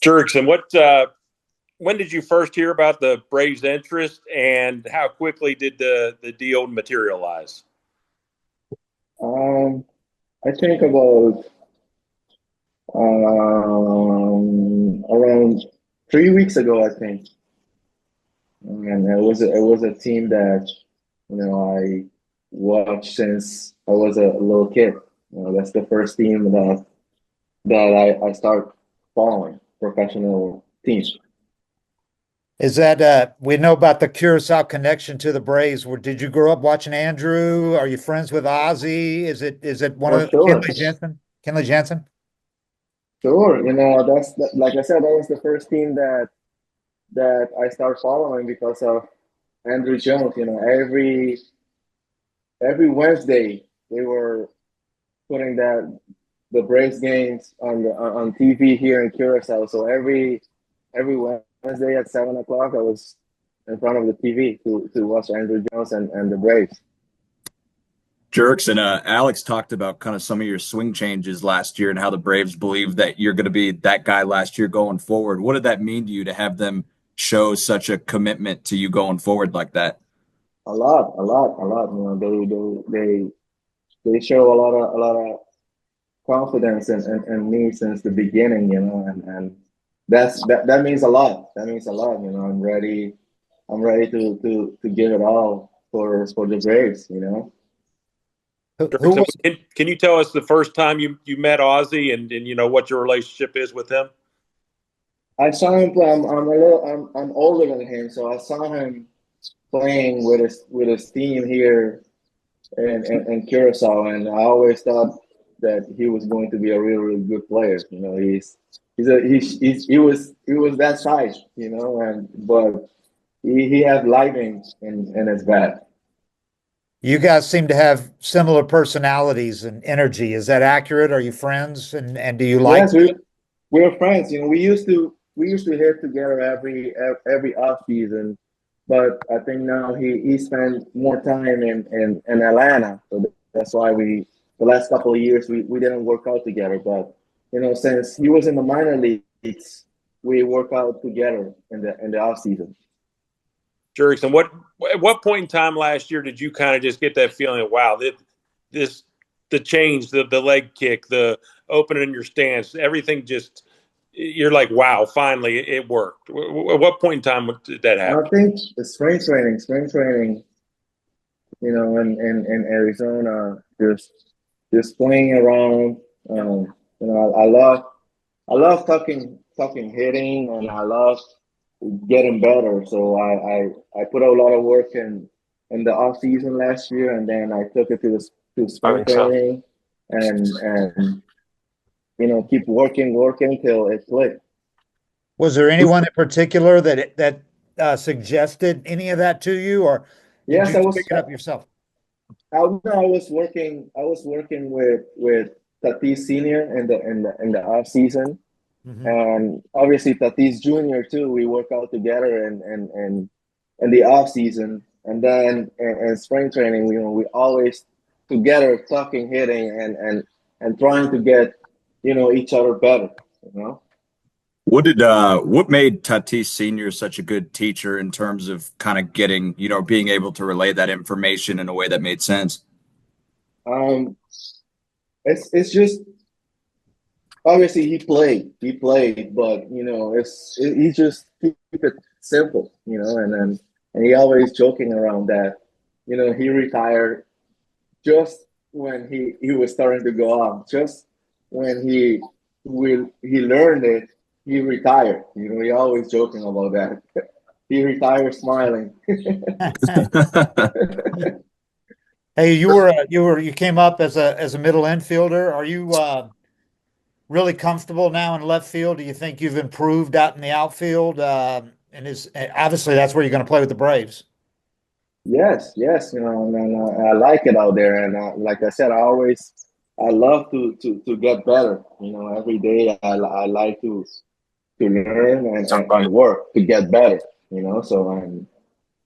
Jurckison, when did you first hear about the Braves' interest, and how quickly did the deal materialize? Um, I think about around 3 weeks ago, I think, and it was a team that I watched since I was a little kid. That's the first team that I start following professional teams. Is that we know about the Curacao connection to the Braves? Did you grow up watching Andrew? Are you friends with Ozzy? Is it one For of sure, Kenley Jensen? Kenley Jensen? sure. Like I said, that was the first team that I start following because of Andrew Jones. Every Wednesday they were putting the Braves games on TV here in Curacao. So every Wednesday at 7 o'clock, I was in front of the TV to watch Andrew Jones and the Braves. Jerks and Alex talked about kind of some of your swing changes last year and how the Braves believe that you're going to be that guy last year going forward. What did that mean to you to have them show such a commitment to you going forward like that? A lot, a lot, a lot. They show a lot of confidence in me since the beginning. And that means a lot. That means a lot. I'm ready to give it all for the Braves. Who Jurckison, was can you tell us the first time you met Ozzy, and what your relationship is with him? I saw him play. I'm older than him, so I saw him playing with his team here in Curacao, and I always thought that he was going to be a really good player. He was that size, and but he has lightning in his bat. you guys seem to have similar personalities and energy. Is that accurate? Are you friends? And do you like Yes, we're friends. We used to hit together every off season, but I think now he spent more time in Atlanta, so that's why the last couple of years we didn't work out together. But since he was in the minor leagues, we work out together in the off season. Jurckison, at what point in time last year did you kind of just get that feeling of, wow, this the change, the leg kick, the opening your stance, everything just, you're like, wow, finally it worked. At what point in time did that I happen? think the spring training, in Arizona, just playing around. I love talking hitting, and I love getting better. So I put a lot of work in the off season last year, and then I took it to I spring think so. training, and keep working till it clicked. Was there anyone in particular that suggested any of that to you, or did Yes, you I pick was. it up yourself? I was working with Tatis Senior in the off season, Mhm. and obviously Tatis Junior too. We work out together in the off season, and then in spring training, we always together talking, hitting, and trying to get each other better. You know. What made Tatis Senior such a good teacher in terms of kind of getting, being able to relay that information in a way that made sense? Um, it's just obviously he played, but he just keep it simple, and he always joking around that, he retired just when he was starting to go off, just when he learned it, he retired. He always joking about that. He retired smiling. Hey, you came up as a middle infielder. Are you really comfortable now in left field? Do you think you've improved out in the outfield? And obviously that's where you're going to play with the Braves. Yes, yes, and I like it out there. And like I said, I love to get better. Every day I like to learn and work to get better. So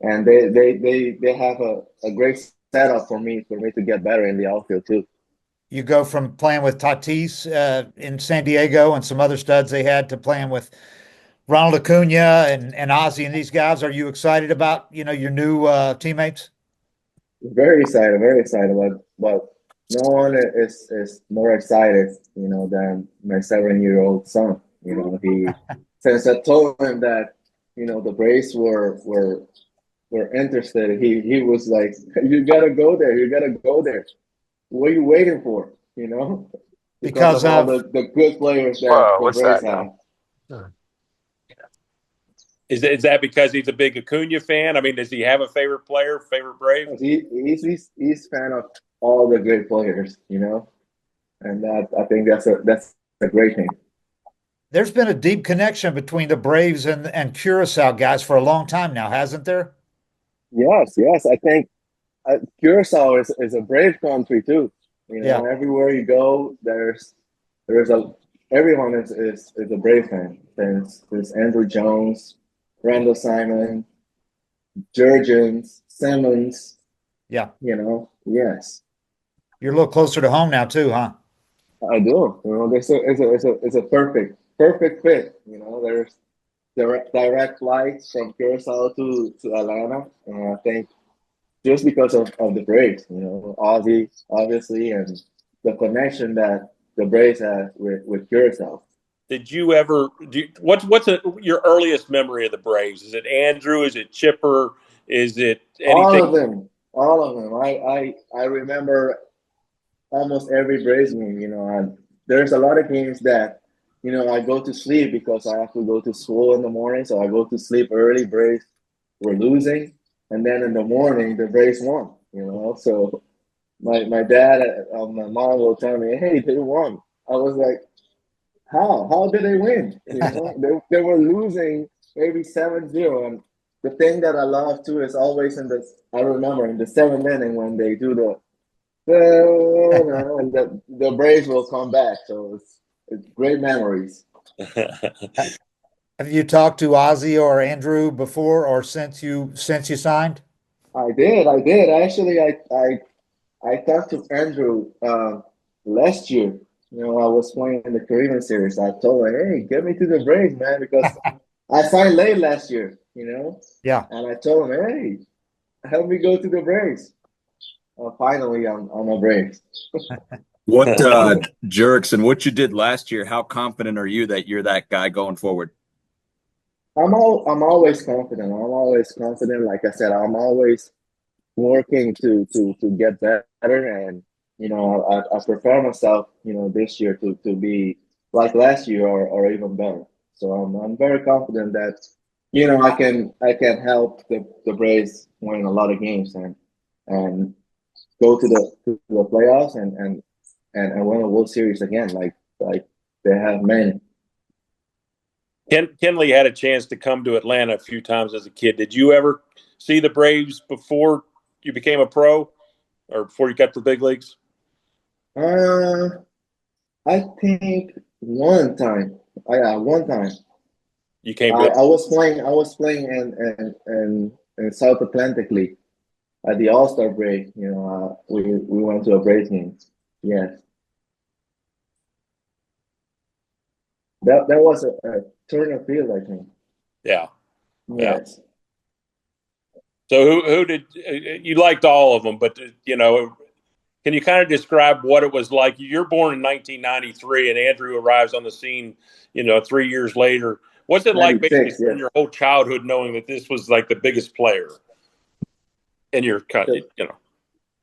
and they have a great setup for me to get better in the outfield too. you go from playing with Tatis in San Diego and some other studs they had to playing with Ronald Acuna and Ozzie and these guys. Are you excited about, your new teammates? Very excited. But no one is more excited, than my 7-year-old son. He since I told him that, the Braves were interested. He was like, "You gotta go there. You gotta go there. What are you waiting for?" Because Because of all of the good players that Whoa, the what's Braves that have. now? Huh. Is that because he's a big Acuna fan? I mean, does he have a favorite player, favorite Brave? He's fan of all the great players, and that I think that's a great thing. there's been a deep connection between the Braves and Curacao guys for a long time now, hasn't there? Yes. I think Curacao is a brave country too. Yeah. Everywhere you go, there's a everyone is a Brave fan. There's Andrew Jones, Randall Simon, Jurgens, Simmons. Yeah. Yes, You're a little closer to home now too, huh? I do. It's a perfect fit. There's direct flights from Curacao to Atlanta, and I think just because of the Braves, Ozzy, obviously, and the connection that the Braves have with Curacao. Did you ever what's your earliest memory of the Braves? Is it Andrew? Is it Chipper? Is it All anything? of them, all of them. I remember almost every Braves game. And there's a lot of games that I go to sleep because I have to go to school in the morning, so I go to sleep early. Braves were losing, and then in the morning the Braves won. So my dad and my mom will tell me, "Hey, they won." I was like, "How? How did they win?" They were losing maybe 7-0. And the thing that I love too is always I remember in the 7th inning when they do and the Braves will come back. So it's great memories. Have you talked to Ozzy or Andrew before or since you signed? I did. Actually, I talked to Andrew last year. I was playing in the Caribbean Series. I told him, "Hey, get me to the Braves, man," because I signed late last year. Yeah. And I told him, "Hey, help me go to the Braves." Finally, I'm a Braves. What, Jurckison, what you did last year, how confident are you that you're that guy going forward? I'm always confident. I'm always confident. Like I said, I'm always working to get better, and I prepare myself this year to be like last year or even better. So I'm very confident that I can help the Braves win a lot of games and go to the playoffs and win a World Series again, like they have many. Kenley had a chance to come to Atlanta a few times as a kid. Did you ever see the Braves before you became a pro or before you got to the big leagues? Uh, I think one time. Yeah, one time. You came I, to I was playing. I was playing in South Atlantic League at the All Star break. We went to a break game. Yes, that was a Turner Field, I think. yeah. Yes. So who did you liked all of them, but can you kind of describe what it was like? You're born in 1993, and Andrew arrives on the scene, 3 years later. What's it like, basically, 96. spending Yes. your whole childhood knowing that this was like the biggest player in your country?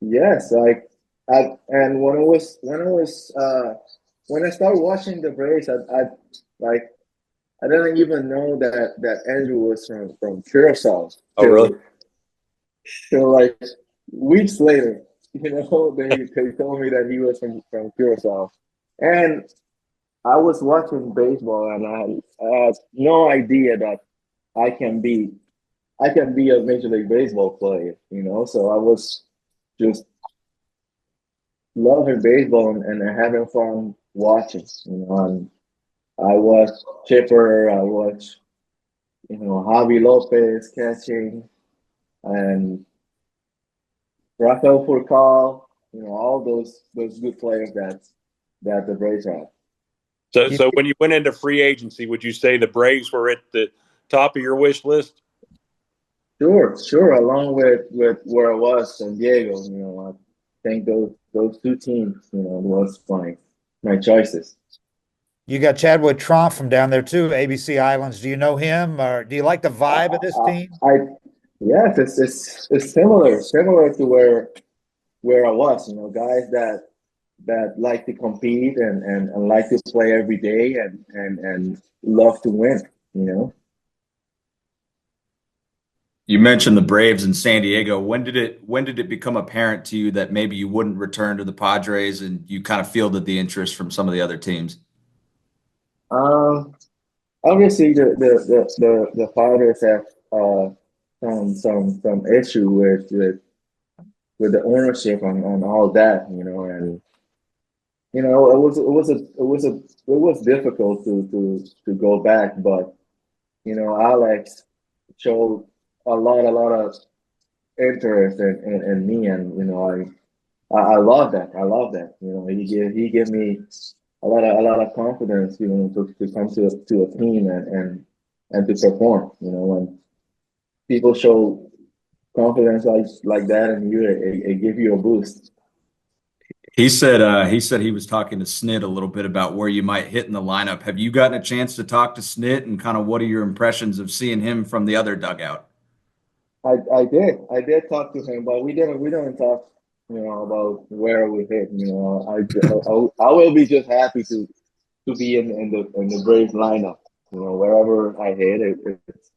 Yes. And when I started watching the Braves, like I didn't even know that Andrew was from Curacao. Oh, really? Till like weeks later, they told me that he was from Curacao, and I was watching baseball, and I had no idea that I can be I can be a Major League Baseball player. So I was just loving baseball and having fun watching. And I watched Chipper, I watched Javi Lopez catching, and Rafael Furcal. all those good players that the Braves have. So when you went into free agency, would you say the Braves were at the top of your wish list? Sure. Along with where I was, San Diego, I think those two teams, was my choices. You got Chadwick Tromp from down there too, ABC Islands. Do you know him, or do you like the vibe of this team? Yes, it's similar to where I was. Guys that like to compete and like to play every day and love to win. You mentioned the Braves in San Diego. When did it become apparent to you that maybe you wouldn't return to the Padres, and you kind of fielded the interest from some of the other teams? Um, Obviously the Padres have some issue with the ownership on all that, and it was difficult to go back, but Alex showed a lot of interest in me, and I love that. I love that. He gave me a lot of confidence, to come to a team and to perform. When people show confidence like that, and it give you a boost. He said he was talking to Snit a little bit about where you might hit in the lineup. Have you gotten a chance to talk to Snit, and kind of what are your impressions of seeing him from the other dugout? I did talk to him, but we didn't talk, about where we hit. I will be just happy to be in the Braves lineup. Wherever I hit,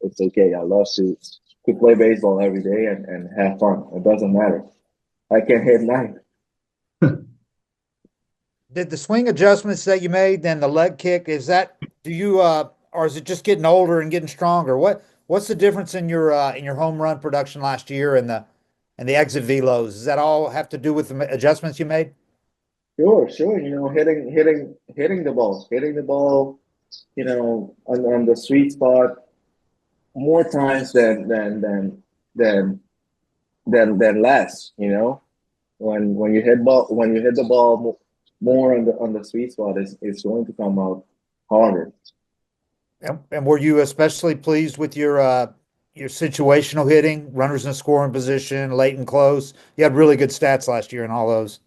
it's okay. I love to play baseball every day and have fun. It doesn't matter. I can hit 9. Did the swing adjustments that you made, then the leg kick, do you or is it just getting older and getting stronger? What's the difference in your home run production last year and the exit velos? Does that all have to do with the adjustments you made? Sure. Hitting the ball, on the sweet spot more times than than less. When you hit the ball more on the sweet spot, it's going to come out harder. And were you especially pleased with your situational hitting, runners in scoring position, late and close? You had really good stats last year in all those.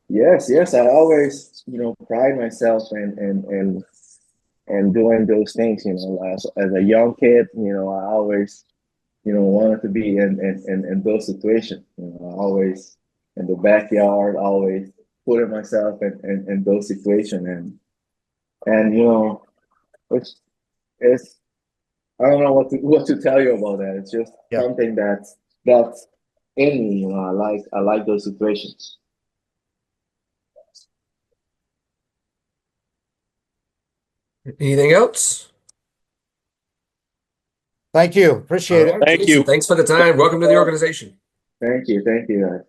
Yes. I always, pride myself in doing those things. As a young kid, I always, wanted to be in those situations. Always in the backyard, always putting myself in those situations, and it's I don't know what to tell you about that. It's just Yeah. something that's in me. I like those situations. Anything else? Thank you. All Appreciate it. right, Thank Jason, you. thanks for the time. Welcome to the organization. Thank you, guys.